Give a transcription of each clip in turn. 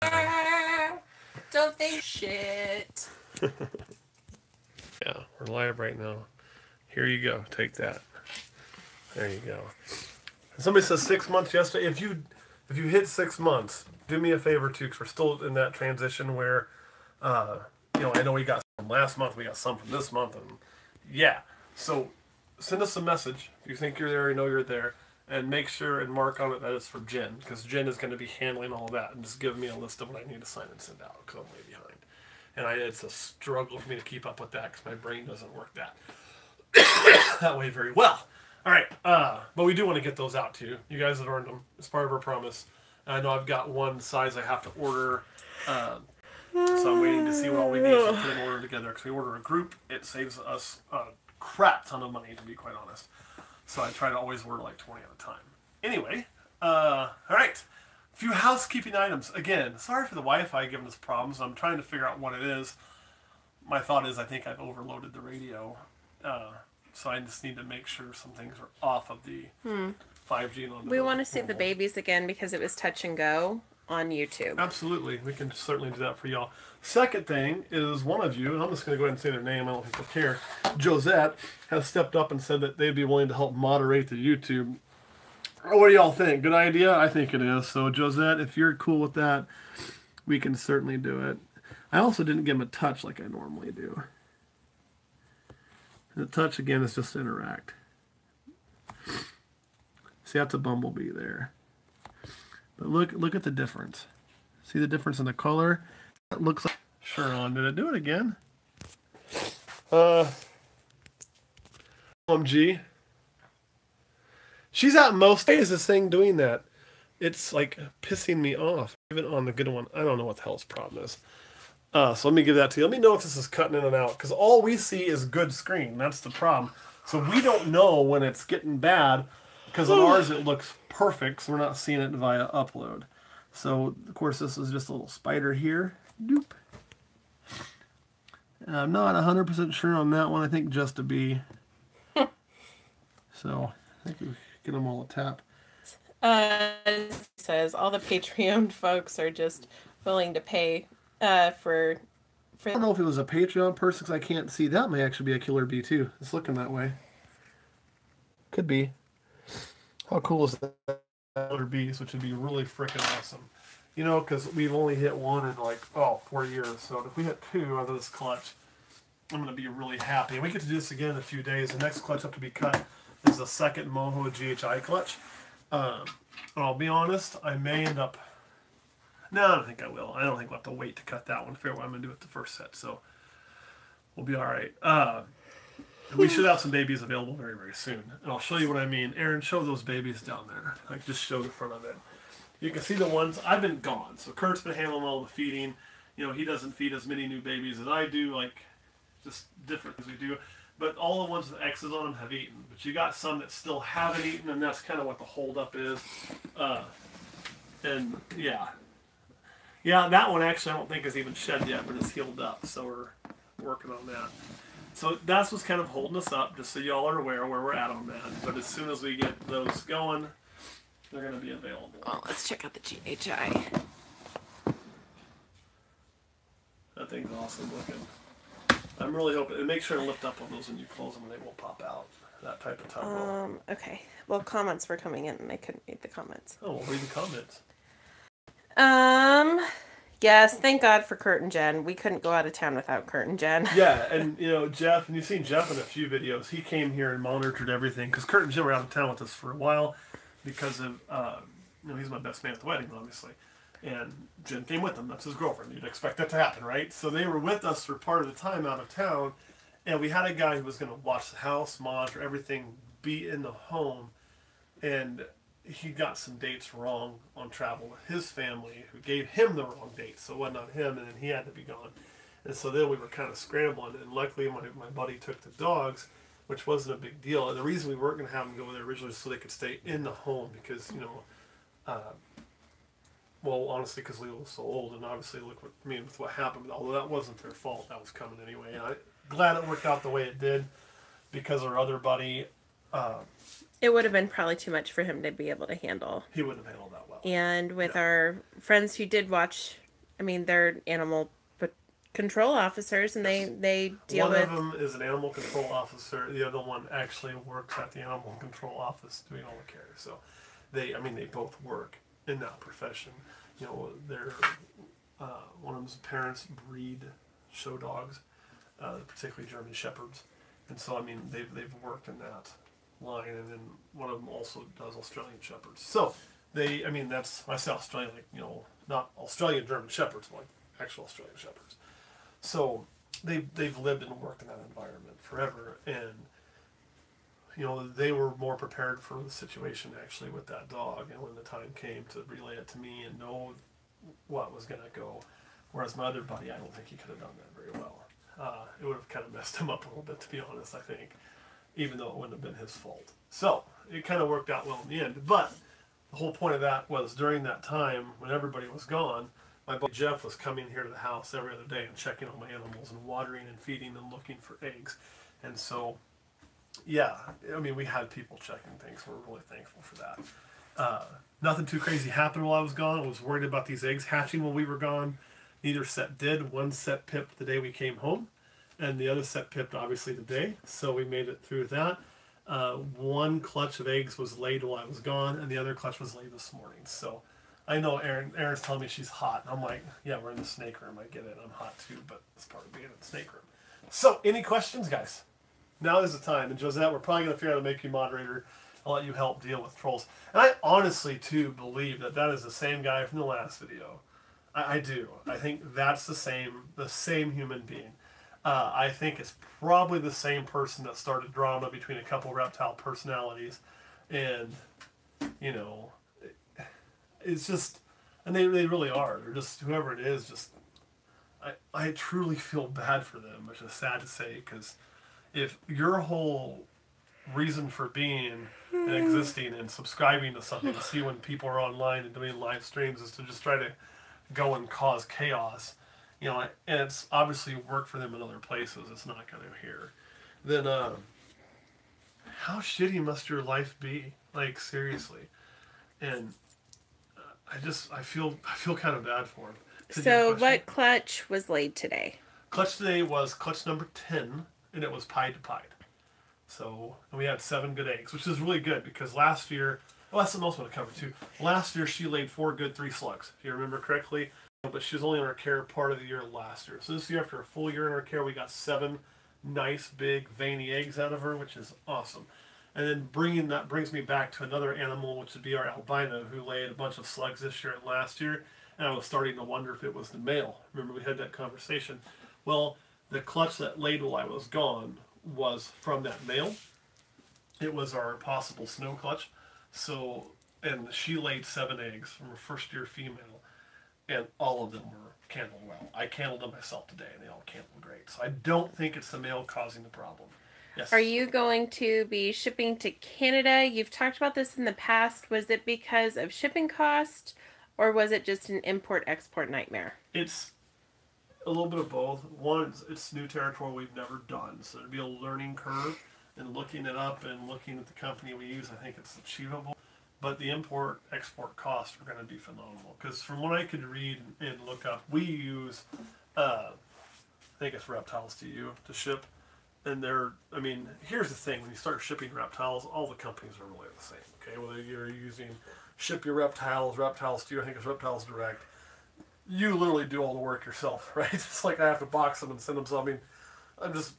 Don't think shit. Yeah, we're live right now. Here you go. Take that. There you go. Somebody says 6 months yesterday. If you hit 6 months, do me a favor too, because we're still in that transition where, I know we got some last month, we got some from this month, and yeah. So send us a message if you think you're there, you know you're there, and make sure and mark on it that it's for Jen, because Jen is going to be handling all of that, and just give me a list of what I need to sign and send out, because I'm way behind. And it's a struggle for me to keep up with that, because my brain doesn't work that way very well. All right, but we do want to get those out to you. You guys have earned them. It's part of our promise. I know I've got one size I have to order, so I'm waiting to see what all we need to put an order together. Because we order a group, it saves us a crap ton of money, to be quite honest. So I try to always order like 20 at a time. Anyway, all right. A few housekeeping items. Again, sorry for the Wi-Fi giving us problems. I'm trying to figure out what it is. My thought is I think I've overloaded the radio. So I just need to make sure some things are off of the 5G. And we want to see the babies again because it was touch and go on YouTube. Absolutely. We can certainly do that for y'all. Second thing is one of you, and I'm just going to go ahead and say their name. I don't think they'll care. Josette has stepped up and said that they'd be willing to help moderate the YouTube. What do y'all think? Good idea? I think it is. So Josette, if you're cool with that, we can certainly do it. I also didn't give him a touch like I normally do. The touch, again, is just interact. See, that's a bumblebee there. But look at the difference. See the difference in the color? It looks like... Sure on. Did it do it again? OMG. She's out most days, this thing doing that. It's like pissing me off. Even on the good one. I don't know what the hell's problem is. So let me give that to you. Let me know if this is cutting in and out, because all we see is good screen. That's the problem. So we don't know when it's getting bad, because on ours it looks perfect, so we're not seeing it via upload. So, of course, this is just a little spider here. Doop. I'm not 100% sure on that one. I think just a B. So, I think we get them all a tap. Says all the Patreon folks are just willing to pay for. I don't know if it was a Patreon person, because I can't see. That may actually be a killer bee too. It's looking that way. Could be. How cool is that? Killer bees, which would be really freaking awesome. You know, because we've only hit one in like 4 years. So if we hit two out of this clutch, I'm going to be really happy. And we get to do this again in a few days. The next clutch up to be cut is the second Moho GHI clutch. I'll be honest, I may end up... No, I don't think I will. I don't think we'll have to wait to cut that one to figure out what I'm going to do with the first set. So we'll be all right. We should have some babies available very, very soon. And I'll show you what I mean. Aaron, show those babies down there. Like, just show the front of it. You can see the ones... I've been gone. So Kurt's been handling all the feeding. You know, he doesn't feed as many new babies as I do. Like, just different things we do. But all the ones with X's on them have eaten. But you got some that still haven't eaten, and that's kind of what the holdup is. And, yeah. Yeah, that one actually I don't think is even shed yet, but it's healed up. So we're working on that. So that's what's kind of holding us up, just so y'all are aware where we're at on that. But as soon as we get those going, they're going to be available. Well, let's check out the GHI. That thing's awesome looking. I'm really hoping, and make sure to lift up on those when you close them and they won't pop out. That type of time. Okay. Well, comments were coming in and I couldn't read the comments. Oh, we'll read the comments. Yes, thank God for Kurt and Jen. We couldn't go out of town without Kurt and Jen. Yeah, and you know, Jeff, and you've seen Jeff in a few videos, he came here and monitored everything, because Kurt and Jen were out of town with us for a while, because of, you know, he's my best man at the wedding, obviously. And Jen came with him. That's his girlfriend. You'd expect that to happen, right? So they were with us for part of the time out of town, and we had a guy who was going to watch the house, monitor everything, be in the home, and he got some dates wrong on travel with his family, who gave him the wrong dates, so it wasn't on him, and then he had to be gone. And so then we were kind of scrambling, and luckily my buddy took the dogs, which wasn't a big deal. And the reason we weren't going to have them go there originally was so they could stay in the home, because, you know, well, honestly, because Lila was so old, and obviously look what, I mean, with what happened, although that wasn't their fault, that was coming anyway. And I'm glad it worked out the way it did, because our other buddy... it would have been probably too much for him to be able to handle. He wouldn't have handled that well. And with our friends who did watch I mean, they're animal control officers, and they deal One with. of them is an animal control officer. The other one actually works at the animal control office doing all the care. So they both work in that profession. You know, they're one of them's parents breed show dogs, particularly German shepherds, and so I mean they've worked in that line, and then one of them also does Australian shepherds. So that's I say Australian, like, you know, not Australian German shepherds, but like actual Australian shepherds. So they've lived and worked in that environment forever, and you know they were more prepared for the situation actually with that dog, and when the time came to relay it to me and know what was going to go, whereas my other buddy, I don't think he could have done that very well. It would have kind of messed him up a little bit, to be honest, I think, even though it wouldn't have been his fault. So it kind of worked out well in the end. But the whole point of that was during that time when everybody was gone, my buddy Jeff was coming here to the house every other day and checking on my animals and watering and feeding and looking for eggs. And so, yeah, I mean, we had people checking things. So we're really thankful for that. Nothing too crazy happened while I was gone. I was worried about these eggs hatching while we were gone. Neither set did. One set pipped the day we came home, and the other set pipped obviously the day. So we made it through that. One clutch of eggs was laid while I was gone, and the other clutch was laid this morning. So I know Erin's telling me she's hot. And I'm like, yeah, we're in the snake room. I get it. I'm hot too, but it's part of being in the snake room. So, any questions, guys? Now is the time. And Josette, we're probably going to figure out how to make you moderator. I'll let you help deal with trolls. And I honestly, too, believe that is the same guy from the last video. I do. I think that's the same human being. I think it's probably the same person that started drama between a couple reptile personalities. And, you know, it's just, and they really are. They're just, whoever it is, just, I truly feel bad for them, which is sad to say, because if your whole reason for being and existing and subscribing to something to see when people are online and doing live streams is to just try to go and cause chaos, you know, and it's obviously worked for them in other places, it's not going to here, then how shitty must your life be? Like, seriously. And I feel kind of bad for him. So what clutch was laid today? Clutch today was clutch number 10, and it was pied to pied. So, and we had 7 good eggs, which is really good because last year, well, that's the most one to cover too. Last year she laid 4 good, 3 slugs, if you remember correctly. But she was only in our care part of the year last year. So this year, after a full year in our care, we got 7 nice, big, veiny eggs out of her, which is awesome. And then that brings me back to another animal, which would be our albino, who laid a bunch of slugs this year and last year. And I was starting to wonder if it was the male. Remember, we had that conversation. Well, the clutch that laid while I was gone was from that male. It was our possible snow clutch. So, and she laid 7 eggs from her first year female, and all of them were candled well. I candled them myself today, and they all candled great. So I don't think it's the male causing the problem. Yes. Are you going to be shipping to Canada? You've talked about this in the past. Was it because of shipping cost, or was it just an import-export nightmare? It's a little bit of both. One, it's new territory we've never done, so there'd be a learning curve. And looking it up and looking at the company we use, I think it's achievable. But the import-export costs are going to be phenomenal. Because from what I could read and look up, we use, I think it's Reptiles to You to ship. And here's the thing. When you start shipping reptiles, all the companies are really the same. Okay, whether you're using Ship Your Reptiles, Reptiles to You, I think it's Reptiles Direct. You literally do all the work yourself, right? It's like I have to box them and send them. So, I'm just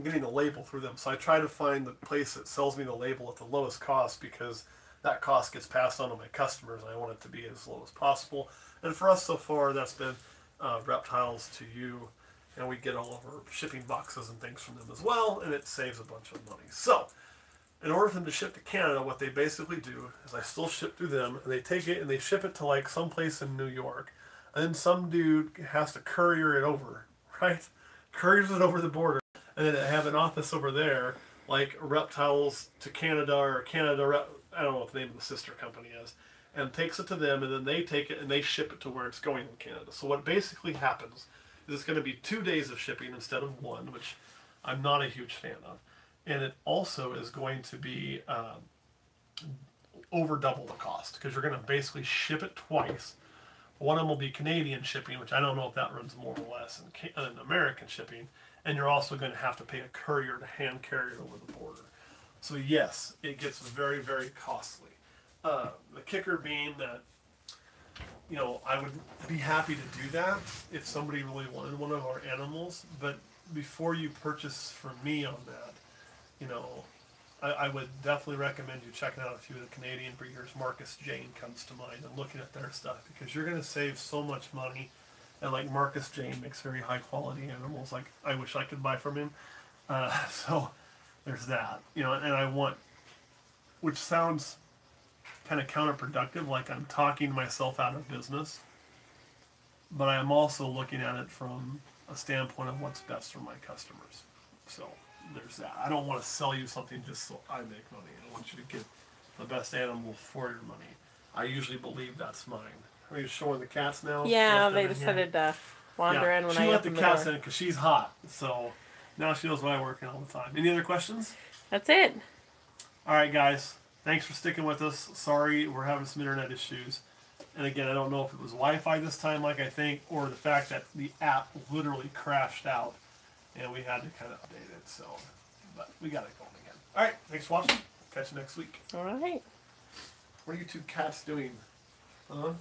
getting the label through them. So I try to find the place that sells me the label at the lowest cost because that cost gets passed on to my customers and I want it to be as low as possible. And for us so far, that's been Reptiles to You, and we get all of our shipping boxes and things from them as well, and it saves a bunch of money. So in order for them to ship to Canada, what they basically do is I still ship through them, and they take it and they ship it to like someplace in New York, and then some dude has to courier it over, right? Couriers it over the border. And then have an office over there, like Reptiles to Canada or Canada, I don't know what the name of the sister company is, and takes it to them, and then they take it and they ship it to where it's going in Canada. So what basically happens is it's going to be 2 days of shipping instead of 1, which I'm not a huge fan of. And it also is going to be over double the cost, because you're going to basically ship it twice, One of them will be Canadian shipping, which I don't know if that runs more or less in American shipping. And you're also going to have to pay a courier to hand carry it over the border. So yes, it gets very, very costly. The kicker being that, you know, I would be happy to do that if somebody really wanted one of our animals. But before you purchase from me on that, you know, I would definitely recommend you checking out a few of the Canadian breeders. Marcus Jane comes to mind, and looking at their stuff, because you're going to save so much money. And like Marcus Jane makes very high quality animals. Like I wish I could buy from him. So there's that, you know, and I want, which sounds kind of counterproductive, like I'm talking myself out of business. But I am also looking at it from a standpoint of what's best for my customers. So there's that. I don't want to sell you something just so I make money. I want you to get the best animal for your money. I usually believe that's mine. Are you showing the cats now? Yeah, they decided to wander in when I opened the door. She let the cats in in because she's hot. So now she knows why I work in all the time. Any other questions? That's it. All right, guys. Thanks for sticking with us. Sorry, we're having some internet issues. And again, I don't know if it was Wi-Fi this time, like I think, or the fact that the app literally crashed out, and we had to kind of update it. So, but we got it going again. All right, thanks for watching. Catch you next week. All right. What are you two cats doing? Huh?